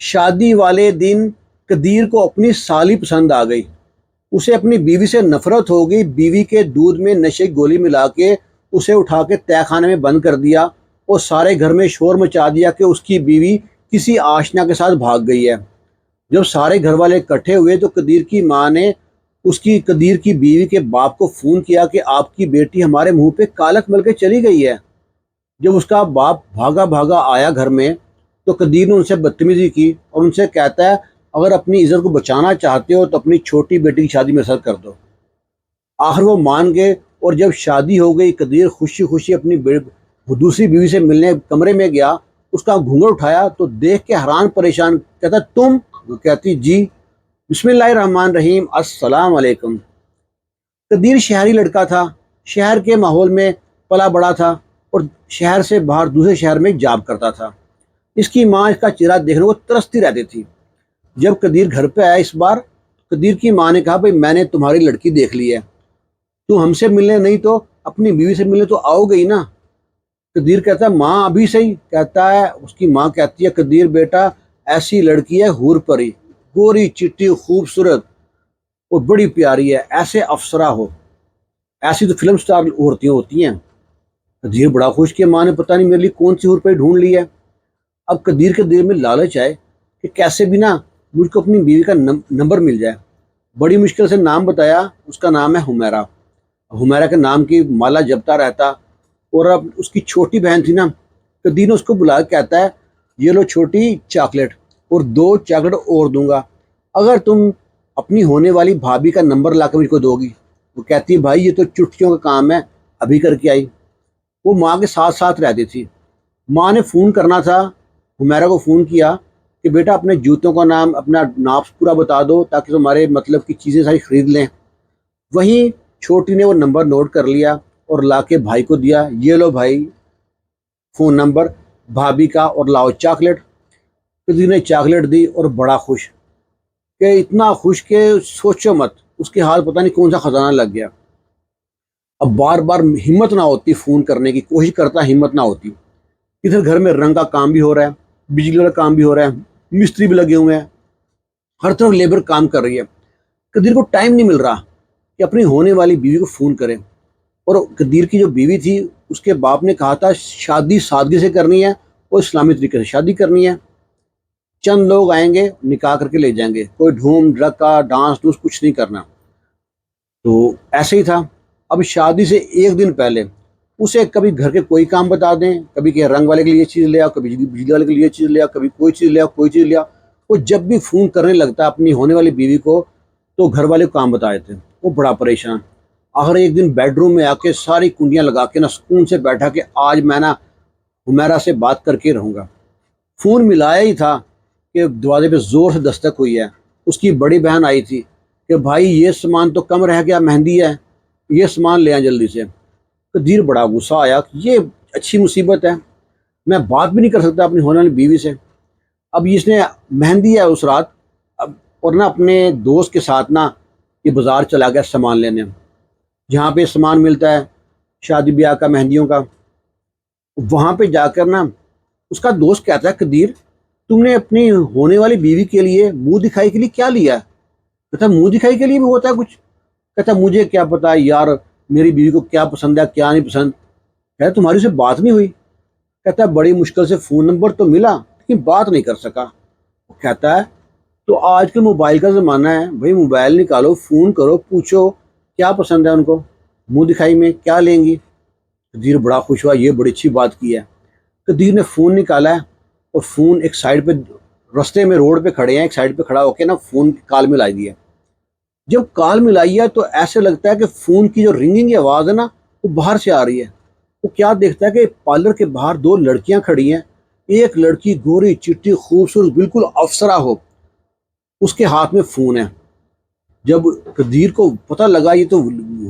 شادی والے دن قدیر کو اپنی سالی پسند آ گئی۔ اسے اپنی بیوی سے نفرت ہو گئی۔ بیوی کے دودھ میں نشے کی گولی ملا کے اسے اٹھا کے تہہ خانے میں بند کر دیا اور سارے گھر میں شور مچا دیا کہ اس کی بیوی کسی آشنا کے ساتھ بھاگ گئی ہے۔ جب سارے گھر والے اکٹھے ہوئے تو قدیر کی ماں نے قدیر کی بیوی کے باپ کو فون کیا کہ آپ کی بیٹی ہمارے منہ پہ کالک مل کے چلی گئی ہے۔ جب اس کا باپ بھاگا بھاگا آیا گھر میں تو قدیر نے ان سے بدتمیزی کی اور ان سے کہتا ہے اگر اپنی عزت کو بچانا چاہتے ہو تو اپنی چھوٹی بیٹی کی شادی میرے ساتھ کر دو۔ آخر وہ مان گئے اور جب شادی ہو گئی قدیر خوشی خوشی اپنی دوسری بیوی سے ملنے کمرے میں گیا۔ اس کا گھونگھٹ اٹھایا تو دیکھ کے حیران پریشان کہتا تم؟ وہ کہتی جی۔ بسم اللہ الرحمن الرحیم، السلام علیکم۔ قدیر شہری لڑکا تھا، شہر کے ماحول میں پلا بڑا تھا اور شہر سے باہر دوسرے شہر میں جاب کرتا تھا۔ اس کی ماں اس کا چہرہ دیکھنے کو ترستی رہتی تھی۔ جب قدیر گھر پہ آیا اس بار، قدیر کی ماں نے کہا بھائی میں نے تمہاری لڑکی دیکھ لی ہے، تم ہم سے ملنے نہیں تو اپنی بیوی سے ملنے تو آؤ گئی نا۔ قدیر کہتا ہے ماں ابھی صحیح، کہتا ہے اس کی ماں کہتی ہے قدیر بیٹا ایسی لڑکی ہے حور پری، گوری چٹی خوبصورت اور بڑی پیاری ہے، ایسے افسرا ہو، ایسی تو فلم سٹار عورتیں ہوتی ہیں۔ قدیر بڑا خوش کہ ماں نے پتہ نہیں میرے لیے کون سی حور پری ڈھونڈ لی ہے۔ اب قدیر کے دل میں لالچ آئے کہ کیسے بھی نا مجھ کو اپنی بیوی کا نمبر مل جائے۔ بڑی مشکل سے نام بتایا، اس کا نام ہے حمیرہ۔ حمیرہ کے نام کی مالا جپتا رہتا اور اب اس کی چھوٹی بہن تھی نا، قدیر نے اس کو بلا کے کہتا ہے یہ لو چھوٹی چاکلیٹ اور 2 چاکلیٹ اور دوں گا اگر تم اپنی ہونے والی بھابھی کا نمبر لا کے مجھ کو دو گی۔ وہ کہتی ہے بھائی یہ تو چٹکیوں کا کام ہے، ابھی کر کے آئی۔ وہ ماں کے ساتھ ساتھ رہتی تھی۔ ماں نے فون کرنا تھا، حمیرہ کو فون کیا کہ بیٹا اپنے جوتوں کا نام اپنا ناپ پورا بتا دو تاکہ تمہارے مطلب کی چیزیں ساری خرید لیں۔ وہیں چھوٹی نے وہ نمبر نوٹ کر لیا اور لا کے بھائی کو دیا، یہ لو بھائی فون نمبر بھابھی کا اور لاؤ چاکلیٹ۔ قدیر نے چاکلیٹ دی اور بڑا خوش، کہ اتنا خوش کہ سوچو مت، اس کے ہاتھ پتہ نہیں کون سا خزانہ لگ گیا۔ اب بار بار ہمت نہ ہوتی فون کرنے کی، کوشش کرتا ہمت نہ ہوتی۔ ادھر گھر میں رنگ کا کام بھی ہو رہا ہے، بجلی والا کام بھی ہو رہا ہے، مستری بھی لگے ہوئے ہیں، ہر طرف لیبر کام کر رہی ہے۔ قدیر کو ٹائم نہیں مل رہا کہ اپنی ہونے والی بیوی کو فون کرے۔ اور قدیر کی جو بیوی تھی اس کے باپ نے کہا تھا شادی سادگی سے کرنی ہے اور اسلامی طریقے سے شادی کرنی ہے، چند لوگ آئیں گے نکاح کر کے لے جائیں گے، کوئی دھوم ڈھڑکا ڈانس ڈوس کچھ نہیں کرنا۔ تو ایسے ہی تھا۔ اب شادی سے ایک دن پہلے اسے کبھی گھر کے کوئی کام بتا دیں، کبھی کہ رنگ والے کے لیے یہ چیز لے آؤ، کبھی بجلی والے کے لیے یہ چیز لے آؤ، کبھی کوئی چیز لے آؤ کوئی چیز لے آؤ۔ وہ جب بھی فون کرنے لگتا اپنی ہونے والی بیوی کو تو گھر والے کو کام بتا دیتے، وہ بڑا پریشان۔ آخر ایک دن بیڈ روم میں آ کے ساری کنڈیاں لگا کے نا سکون سے بیٹھا کہ آج میں نا حمیرہ سے بات کر کے رہوں گا۔ فون ملایا ہی تھا کہ دروازے پہ زور سے دستک ہوئی ہے۔ اس کی بڑی بہن آئی تھی کہ بھائی یہ سامان تو کم رہ گیا، مہندی ہے، یہ سامان لے آئیں جلدی سے۔ قدیر بڑا غصہ آیا کہ یہ اچھی مصیبت ہے، میں بات بھی نہیں کر سکتا اپنی ہونے والی بیوی سے۔ اب اس نے مہندی ہے اس رات، اب اور نا اپنے دوست کے ساتھ نا یہ بازار چلا گیا سامان لینے، جہاں پہ سامان ملتا ہے شادی بیاہ کا مہندیوں کا۔ وہاں پہ جا کر نا اس کا دوست کہتا ہے قدیر تم نے اپنی ہونے والی بیوی کے لیے منہ دکھائی کے لیے کیا لیا ہے؟ کہتا منہ دکھائی کے لیے بھی ہوتا ہے کچھ؟ کہتا مجھے کیا پتا یار میری بیوی کو کیا پسند ہے کیا نہیں پسند۔ کہتا تمہاری سے بات نہیں ہوئی؟ کہتا بڑی مشکل سے فون نمبر تو ملا لیکن بات نہیں کر سکا۔ کہتا ہے تو آج کے موبائل کا زمانہ ہے بھائی، موبائل نکالو فون کرو پوچھو کیا پسند ہے ان کو، منہ دکھائی میں کیا لیں گی۔ قدیر بڑا خوش ہوا، یہ بڑی اچھی بات کی ہے۔ قدیر نے فون نکالا ہے اور فون ایک سائڈ پہ رستے میں روڈ پہ کھڑے ہیں، ایک سائڈ پہ کھڑا ہو کے نا فون کال ملائی دیا۔ جب کال ملائی ہے تو ایسے لگتا ہے کہ فون کی جو رنگنگ کی آواز ہے نا وہ باہر سے آ رہی ہے۔ وہ کیا دیکھتا ہے کہ پارلر کے باہر 2 لڑکیاں کھڑی ہیں، ایک لڑکی گوری چٹی خوبصورت بالکل افسرا ہو، اس کے ہاتھ میں فون ہے۔ جب قدیر کو پتہ لگا یہ تو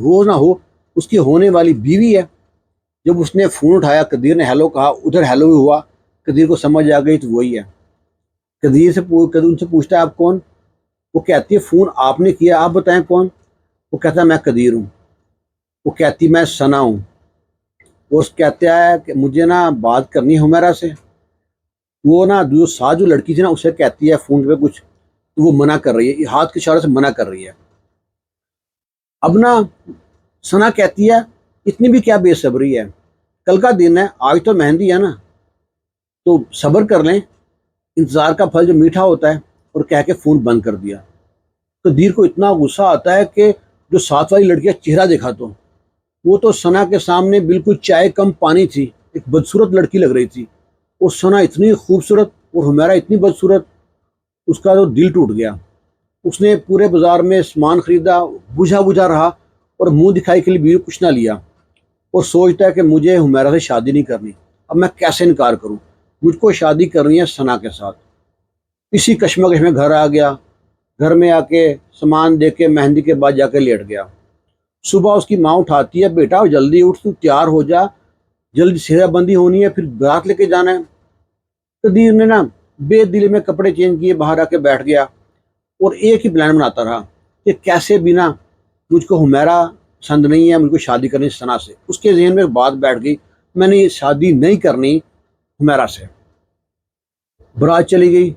ہو نہ ہو اس کی ہونے والی بیوی ہے، جب اس نے فون اٹھایا قدیر نے ہیلو کہا، ادھر ہیلو بھی ہوا، قدیر کو سمجھ آ گئی تو وہی ہے۔ قدیر ان سے پوچھتا ہے آپ کون؟ وہ کہتی ہے فون آپ نے کیا، آپ بتائیں کون؟ وہ کہتا ہے میں قدیر ہوں۔ وہ کہتی میں ثنا ہوں۔ وہ کہتا ہے کہ مجھے نا بات کرنی ہے حمیرہ سے۔ وہ نا جو ساتھ جو لڑکی تھی نا اسے کہتی ہے فون پہ کچھ، تو وہ منع کر رہی ہے، ہاتھ کے اشارے سے منع کر رہی ہے۔ اب نا ثنا کہتی ہے اتنی بھی کیا بے صبری ہے، کل کا دن ہے، آج تو مہندی ہے نا، تو صبر کر لیں، انتظار کا پھل جو میٹھا ہوتا ہے، اور کہہ کے فون بند کر دیا۔ قدیر کو اتنا غصہ آتا ہے کہ جو ساتھ والی لڑکی کا چہرہ دیکھا تو وہ تو ثنا کے سامنے بالکل چائے کم پانی تھی، ایک بدصورت لڑکی لگ رہی تھی۔ اور ثنا اتنی خوبصورت اور حمیرہ اتنی بدصورت، اس کا تو دل ٹوٹ گیا۔ اس نے پورے بازار میں سامان خریدا، بجھا بجھا رہا، اور منہ دکھائی کے لیے بیوی کچھ نہ لیا، اور سوچتا ہے کہ مجھے حمیرہ سے شادی نہیں کرنی، اب میں کیسے انکار کروں، مجھ کو شادی کرنی ہے ثنا کے ساتھ۔ اسی کشمکش میں گھر آ گیا، گھر میں آ کے سامان دے کے مہندی کے بعد جا کے لیٹ گیا۔ صبح اس کی ماں اٹھاتی ہے، بیٹا جلدی اٹھ، تو تیار ہو جا، جلدی سیرہ بندی ہونی ہے، پھر بارات لے کے جانا ہے۔ قدیر نے نا بے دلی میں کپڑے چینج کیے، باہر آ کے بیٹھ گیا، اور ایک ہی پلان بناتا رہا کہ کیسے بھی نا مجھ کو حمیرہ پسند نہیں ہے، مجھ کو شادی کرنی ثنا سے۔ اس کے ذہن میں ایک بات بیٹھ گئی، میں نے یہ شادی نہیں کرنی حمیرہ سے۔ برات چلی گئی،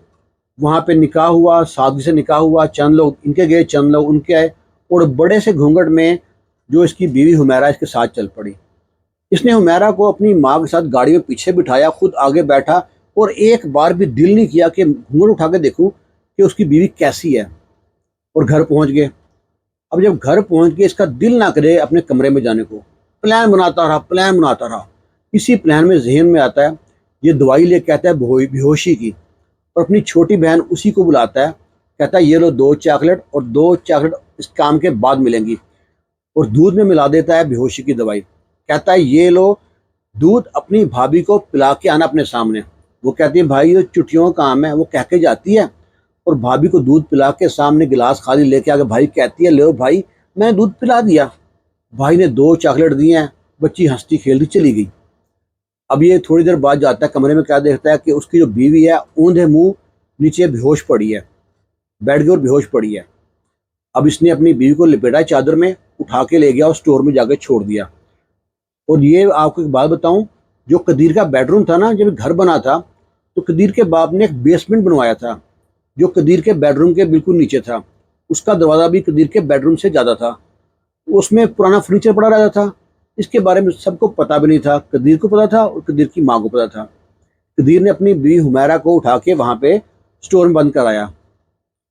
وہاں پہ نکاح ہوا، سادگی سے نکاح ہوا، چند لوگ ان کے گئے، چند لوگ ان کے آئے، اور بڑے سے گھونگھٹ میں جو اس کی بیوی حمیرہ اس کے ساتھ چل پڑی۔ اس نے حمیرہ کو اپنی ماں کے ساتھ گاڑی میں پیچھے بٹھایا، خود آگے بیٹھا، اور ایک بار بھی دل نہیں کیا کہ گھونگھٹ اٹھا کے دیکھوں کہ اس کی بیوی کیسی ہے، اور گھر پہنچ گئے۔ اب جب گھر پہنچ گئے، اس کا دل نہ کرے اپنے کمرے میں جانے کو، پلان بناتا رہا، پلان بناتا رہا۔ اسی پلان میں ذہن میں آتا ہے یہ دوائی لے کے آتا ہے بے ہوشی کی، اور اپنی چھوٹی بہن اسی کو بلاتا ہے، کہتا ہے یہ لو 2 چاکلیٹ، اور 2 چاکلیٹ اس کام کے بعد ملیں گی، اور دودھ میں ملا دیتا ہے بے ہوشی کی دوائی۔ کہتا ہے یہ لو دودھ اپنی بھابھی کو پلا کے آنا اپنے سامنے۔ وہ کہتی ہے بھائی یہ چٹیوں کا کام ہے، وہ کہہ کے جاتی ہے، اور بھابھی کو دودھ پلا کے سامنے گلاس خالی لے کے آ کے بھائی کہتی ہے لو بھائی میں نے دودھ پلا دیا۔ بھائی نے 2 چاکلیٹ دیے ہیں، بچی ہنستی کھیلتی چلی گئی۔ اب یہ تھوڑی دیر بعد جاتا ہے کمرے میں، کیا دیکھتا ہے کہ اس کی جو بیوی ہے اوندھے منہ نیچے بے ہوش پڑی ہے، بیٹھ گئی اور بے ہوش پڑی ہے۔ اب اس نے اپنی بیوی کو لپیٹا چادر میں، اٹھا کے لے گیا اور اسٹور میں جا کے چھوڑ دیا۔ اور یہ آپ کو ایک بات بتاؤں، جو قدیر کا بیڈ روم تھا نا، جب گھر بنا تھا تو قدیر کے باپ نے ایک بیسمنٹ بنوایا تھا جو قدیر کے بیڈ روم کے بالکل نیچے تھا۔ اس کا دروازہ بھی قدیر کے بیڈ روم سے زیادہ تھا، اس میں پرانا فرنیچر پڑا رہتا تھا۔ اس کے بارے میں سب کو پتہ بھی نہیں تھا، قدیر کو پتہ تھا اور قدیر کی ماں کو پتہ تھا۔ قدیر نے اپنی بیوی حمیرہ کو اٹھا کے وہاں پہ اسٹور میں بند کرایا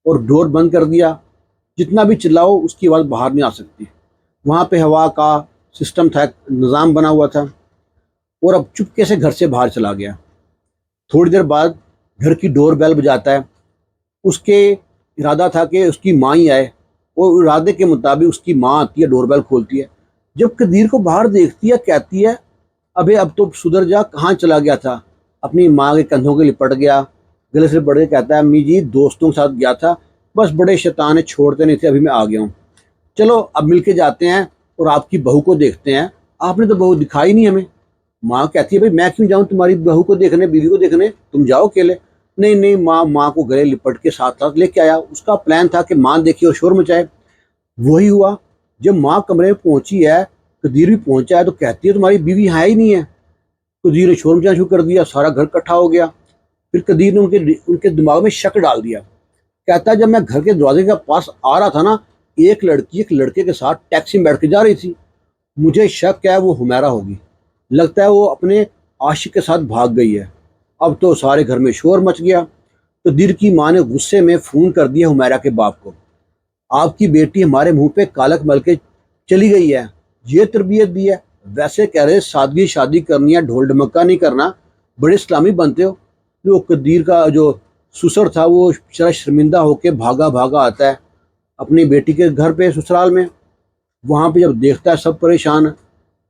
اور ڈور بند کر دیا، جتنا بھی چلاؤ اس کی آواز باہر نہیں آ سکتی۔ وہاں پہ ہوا کا سسٹم تھا، نظام بنا ہوا تھا، اور اب چپکے سے گھر سے باہر چلا گیا۔ تھوڑی دیر بعد گھر کی ڈور بیل بجاتا ہے۔ اس کے ارادہ تھا کہ اس کی ماں ہی آئے، اور ارادے کے مطابق اس کی ماں آتی ہے، ڈور بیل کھولتی ہے۔ جب قدیر کو باہر دیکھتی ہے کہتی ہے ابے اب تو سدھر جا، کہاں چلا گیا تھا؟ اپنی ماں کے کندھوں کے لپٹ گیا، گلے سے پڑ کے کہتا ہے امی جی دوستوں کے ساتھ گیا تھا، بس بڑے شیطان ہیں، چھوڑتے نہیں تھے، ابھی میں آ گیا ہوں، چلو اب مل کے جاتے ہیں اور آپ کی بہو کو دیکھتے ہیں، آپ نے تو بہو دکھائی نہیں ہمیں۔ ماں کہتی ہے بھائی میں کیوں جاؤں تمہاری بہو کو دیکھنے، بیوی کو دیکھنے، تم جاؤ اکیلے۔ نہیں نہیں، ماں کو گلے لپٹ کے ساتھ ساتھ لے کے آیا۔ اس کا پلان تھا کہ ماں دیکھے اور شور مچائے۔ وہی ہوا، جب ماں کمرے میں پہنچی ہے، قدیر بھی پہنچا ہے، تو کہتی ہے تمہاری بیوی ہے ہی نہیں ہے۔ قدیر نے شور مچانا شروع کر دیا، سارا گھر اکٹھا ہو گیا۔ پھر قدیر نے ان کے دماغ میں شک ڈال دیا۔ کہتا ہے جب میں گھر کے دروازے کے پاس آ رہا تھا نا، ایک لڑکی ایک لڑکے کے ساتھ ٹیکسی میں بیٹھ کے جا رہی تھی، مجھے شک ہے وہ حمیرہ ہوگی، لگتا ہے وہ اپنے عاشق کے ساتھ بھاگ گئی ہے۔ اب تو سارے گھر میں شور مچ گیا۔ قدیر کی ماں نے غصے میں فون کر دیا حمیرہ کے باپ کو، آپ کی بیٹی ہمارے منہ پہ کالک مل کے چلی گئی ہے، یہ تربیت دی ہے؟ ویسے کہہ رہے سادگی شادی کرنی ہے، ڈھول ڈھمکا نہیں کرنا، بڑے اسلامی بنتے ہو۔ جو قدیر کا جو سسر تھا وہ شرمندہ ہو کے بھاگا آتا ہے اپنی بیٹی کے گھر پہ سسرال میں۔ وہاں پہ جب دیکھتا ہے سب پریشان ہیں۔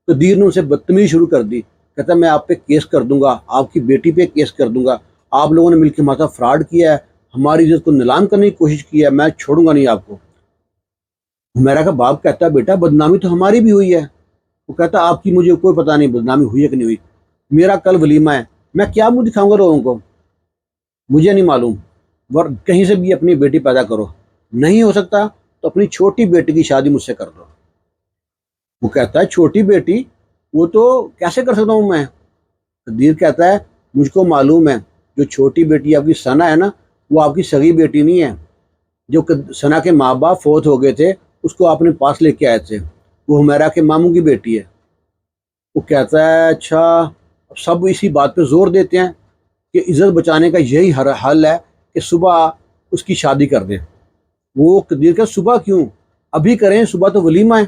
قدیر نے اسے بدتمیزی شروع کر دی، کہتا ہے میں آپ پہ کیس کر دوں گا، آپ کی بیٹی پہ کیس کر دوں گا، آپ لوگوں نے مل کے ہمارے ساتھ فراڈ کیا ہے، ہماری عزت کو نیلام کرنے کی کوشش کی ہے، میں چھوڑوں گا نہیں آپ کو۔ حمیرہ کا باپ کہتا ہے بیٹا بدنامی تو ہماری بھی ہوئی ہے۔ وہ کہتا آپ کی مجھے کوئی پتہ نہیں بدنامی ہوئی ہے کہ نہیں ہوئی، میرا کل ولیمہ ہے، میں کیا منہ دکھاؤں گا لوگوں کو، مجھے نہیں معلوم، کہیں سے بھی اپنی بیٹی پیدا کرو، نہیں ہو سکتا تو اپنی چھوٹی بیٹی کی شادی مجھ سے کر دو۔ وہ کہتا ہے چھوٹی بیٹی، وہ تو کیسے کر سکتا ہوں میں؟ قدیر کہتا ہے مجھ کو معلوم ہے جو چھوٹی بیٹی آپ کی ثنا ہے نا، وہ آپ کی سگی بیٹی نہیں ہے. جو ثنا کے ماں باپ فوت ہو گئے تھے اس کو آپ نے پاس لے کے آئے تھے، وہ حمیرہ کے ماموں کی بیٹی ہے. وہ کہتا ہے اچھا. اب سب اسی بات پہ زور دیتے ہیں کہ عزت بچانے کا یہی حل ہے کہ صبح اس کی شادی کر دیں. وہ قدیر کا صبح کیوں، ابھی کریں، صبح تو ولیمہ ہے.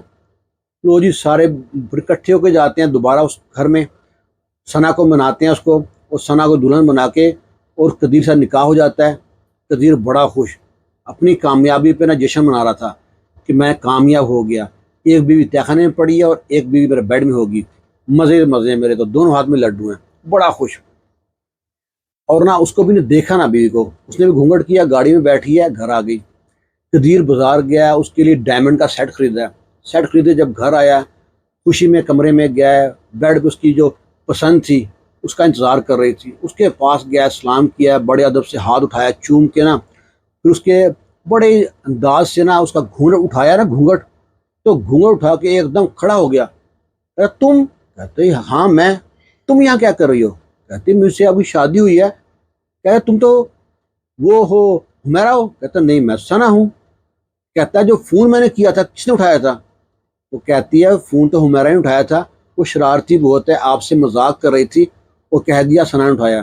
لو جی، سارے اکٹھے ہو کے جاتے ہیں دوبارہ اس گھر میں، ثنا کو مناتے ہیں اس کو، اور ثنا کو دلہن بنا کے اور قدیر سے نکاح ہو جاتا ہے. قدیر بڑا خوش، اپنی کامیابی پہ نہ جشن منا رہا تھا کہ میں کامیاب ہو گیا. ایک بیوی تہہ خانے میں پڑی ہے اور ایک بیوی میرے بیڈ میں ہوگی، مزے مزے میرے تو دونوں ہاتھ میں لڈو ہیں. بڑا خوش. اور نہ اس کو بھی نے دیکھا نہ بیوی کو، اس نے بھی گھونگھٹ کیا، گاڑی میں بیٹھی ہے، گھر آ گئی. قدیر بازار گیا، اس کے لیے ڈائمنڈ کا سیٹ خریدا. سیٹ خریدے، جب گھر آیا خوشی میں کمرے میں گیا، بیڈ پہ اس کی جو پسند تھی اس کا انتظار کر رہی تھی، اس کے پاس گیا، سلام کیا، بڑے ادب سے ہاتھ اٹھایا، چوم کے نا، پھر اس کے بڑے انداز سے نا اس کا گھونگھٹ اٹھایا نا، گھونگھٹ، تو گھونگھٹ اٹھا کے ایک دم کھڑا ہو گیا. تم؟ کہتے ہاں میں. تم یہاں کیا کر رہی ہو؟ کہتے مجھ سے ابھی شادی ہوئی ہے. کہتے تم تو وہ ہو حمیرہ ہو؟ کہتا نہیں میں ثنا ہوں. کہتا ہے جو فون میں نے کیا تھا کس نے اٹھایا تھا؟ وہ کہتی ہے فون تو حمیرہ نے اٹھایا تھا، وہ شرارتی بہت ہے، آپ سے مذاق کر رہی تھی، وہ کہہ دیا ثنا نے اٹھایا.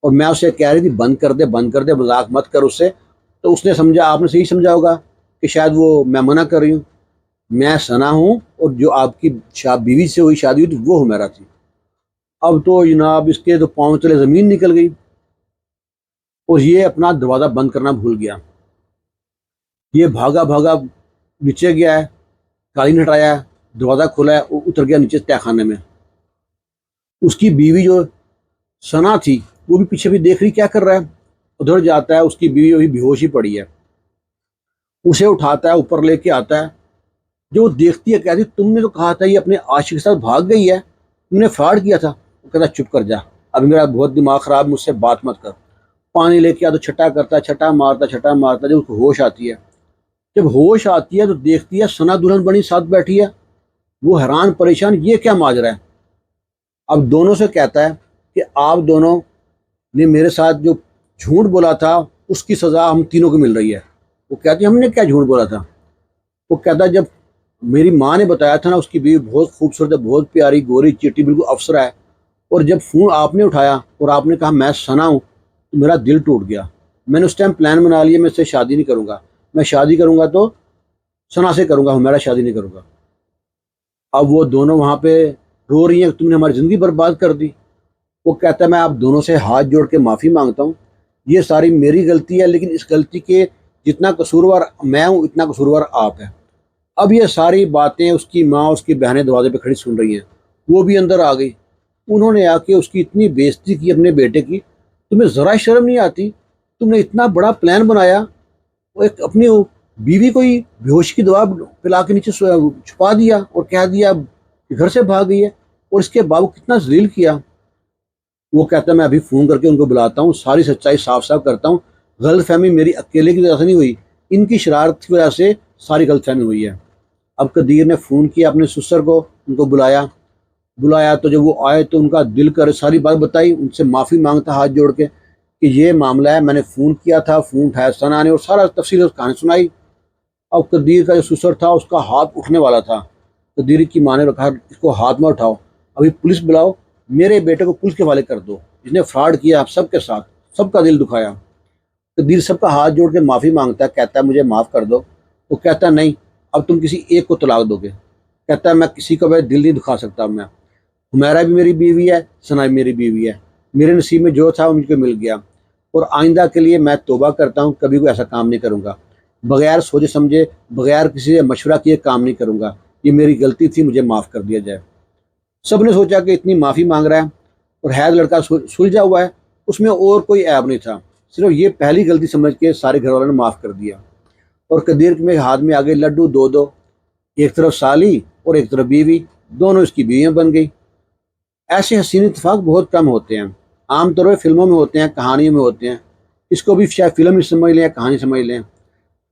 اور میں اسے کہہ رہی تھی بند کر دے بند کر دے، مذاق مت کر اس سے. تو اس نے سمجھا، آپ نے صحیح سمجھا ہوگا کہ شاید وہ میں منع کر رہی ہوں. میں ثنا ہوں، اور جو آپ کی بیوی سے ہوئی شادی ہوئی تھی وہ حمیرہ تھی. اب تو جناب اس کے تو پاؤں تلے زمین نکل گئی، اور یہ اپنا دروازہ بند کرنا بھول گیا. یہ بھاگا بھاگا نیچے گیا ہے، قالین ہٹایا ہے، دروازہ کھولا ہے، اتر گیا نیچے تہہ خانے میں. اس کی بیوی جو ثنا تھی وہ بھی پیچھے بھی دیکھ رہی کیا کر رہا ہے. ادھر جاتا ہے، اس کی بیوی ابھی بے ہوش ہی پڑی ہے، اسے اٹھاتا ہے، اوپر لے کے آتا ہے. جو وہ دیکھتی ہے کہتی تم نے تو کہا تھا یہ اپنے عاشق کے ساتھ بھاگ گئی ہے، تم نے فراڈ کیا تھا. وہ کہتا چپ کر جا، اب میرا بہت دماغ خراب، مجھ سے بات مت کر. پانی لے کے آ تو چھٹا کرتا، چھٹا مارتا، چھٹا مارتا. جب اس کو ہوش آتی ہے، جب ہوش آتی ہے تو دیکھتی ہے ثنا دلہن بنی ساتھ بیٹھی ہے. وہ حیران پریشان، یہ کیا ماجرا ہے. اب دونوں سے کہتا ہے کہ آپ دونوں نے میرے ساتھ جو جھوٹ بولا تھا اس کی سزا ہم تینوں کو مل رہی ہے. وہ کہتی ہم نے کیا جھوٹ بولا تھا؟ وہ کہتا جب میری ماں نے بتایا تھا نا اس کی بیوی بہت خوبصورت ہے، بہت پیاری، گوری چٹی، بالکل افسرہ ہے، اور جب فون آپ نے اٹھایا اور آپ نے کہا میں ثنا ہوں تو میرا دل ٹوٹ گیا. میں نے اس ٹائم پلان بنا لیا میں اس سے شادی نہیں کروں گا، میں شادی کروں گا تو ثنا سے کروں گا، میرا شادی نہیں کروں گا. اب وہ دونوں وہاں پہ رو رہی ہیں تم نے ہماری زندگی برباد کر دی. وہ کہتا ہے میں آپ دونوں سے ہاتھ جوڑ کے معافی مانگتا ہوں، یہ ساری میری غلطی ہے، لیکن اس غلطی کے جتنا قصوروار میں ہوں اتنا قصوروار آپ ہیں. اب یہ ساری باتیں اس کی ماں اس کی بہنیں دروازے پہ کھڑی سن رہی ہیں. وہ بھی اندر آ گئی. انہوں نے آ کے اس کی اتنی بےعزتی کی اپنے بیٹے کی. تمہیں ذرا شرم نہیں آتی؟ تم نے اتنا بڑا پلان بنایا، وہ ایک اپنی بیوی کو ہی بے ہوشی کی دوا پلا کے نیچے چھپا دیا اور کہہ دیا کہ گھر سے بھاگ گئی ہے، اور اس کے باپ کو کتنا ذلیل کیا. وہ کہتا ہے میں ابھی فون کر کے ان کو بلاتا ہوں، ساری سچائی صاف صاف کرتا ہوں. غلط فہمی میری اکیلے کی وجہ سے نہیں ہوئی، ان کی شرارت کی وجہ سے ساری غلط فہمی ہوئی ہے. اب قدیر نے فون کیا اپنے سسر کو، ان کو بلایا تو جب وہ آئے تو ان کا دل کر ساری بات بتائی، ان سے معافی مانگتا ہاتھ جوڑ کے کہ یہ معاملہ ہے، میں نے فون کیا تھا، فون اٹھایا ثنا نے، اور سارا تفصیل اس کہانی سنائی. اب قدیر کا جو سسر تھا اس کا ہاتھ اٹھنے والا تھا. قدیر کی ماں نے رکھا اس کو ہاتھ میں اٹھاؤ، ابھی پولیس بلاؤ، میرے بیٹے کو پولیس کے حوالے کر دو، جس نے فراڈ کیا سب کے ساتھ، سب کا دل دکھایا. قدیر سب کا ہاتھ جوڑ کے معافی مانگتا ہے، کہتا ہے مجھے معاف کر دو. وہ کہتا ہے نہیں، اب تم کسی ایک کو طلاق دو گے. کہتا ہے میں کسی کو بھی دل نہیں دکھا سکتا. میں حمیرہ بھی میری بیوی ہے، ثنا بھی میری بیوی ہے، میرے نصیب میں جو تھا وہ مجھ کو مل گیا، اور آئندہ کے لیے میں توبہ کرتا ہوں کبھی کوئی ایسا کام نہیں کروں گا، بغیر سوچے سمجھے، بغیر کسی سے مشورہ کیے کام نہیں کروں گا، یہ میری غلطی تھی، مجھے معاف کر دیا جائے. سب نے سوچا کہ اتنی معافی مانگ رہا ہے اور حید لڑکا سلجھا ہوا ہے، اس میں اور کوئی عیب نہیں تھا، صرف یہ پہلی غلطی سمجھ کے سارے گھر والوں نے معاف کر دیا. اور قدیر کے ہاتھ میں آگے لڈو دو دو، ایک طرف سالی اور ایک طرف بیوی، دونوں اس کی بیویاں بن گئی. ایسے حسین اتفاق بہت کم ہوتے ہیں، عام طور پہ فلموں میں ہوتے ہیں، کہانیوں میں ہوتے ہیں. اس کو بھی شاید فلم ہی سمجھ لیں یا کہانی سمجھ لیں.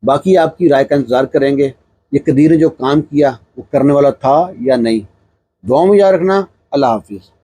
باقی آپ کی رائے کا انتظار کریں گے، یہ قدیر نے جو کام کیا وہ کرنے والا تھا یا نہیں. دعاؤں میں یاد رکھنا. اللہ حافظ.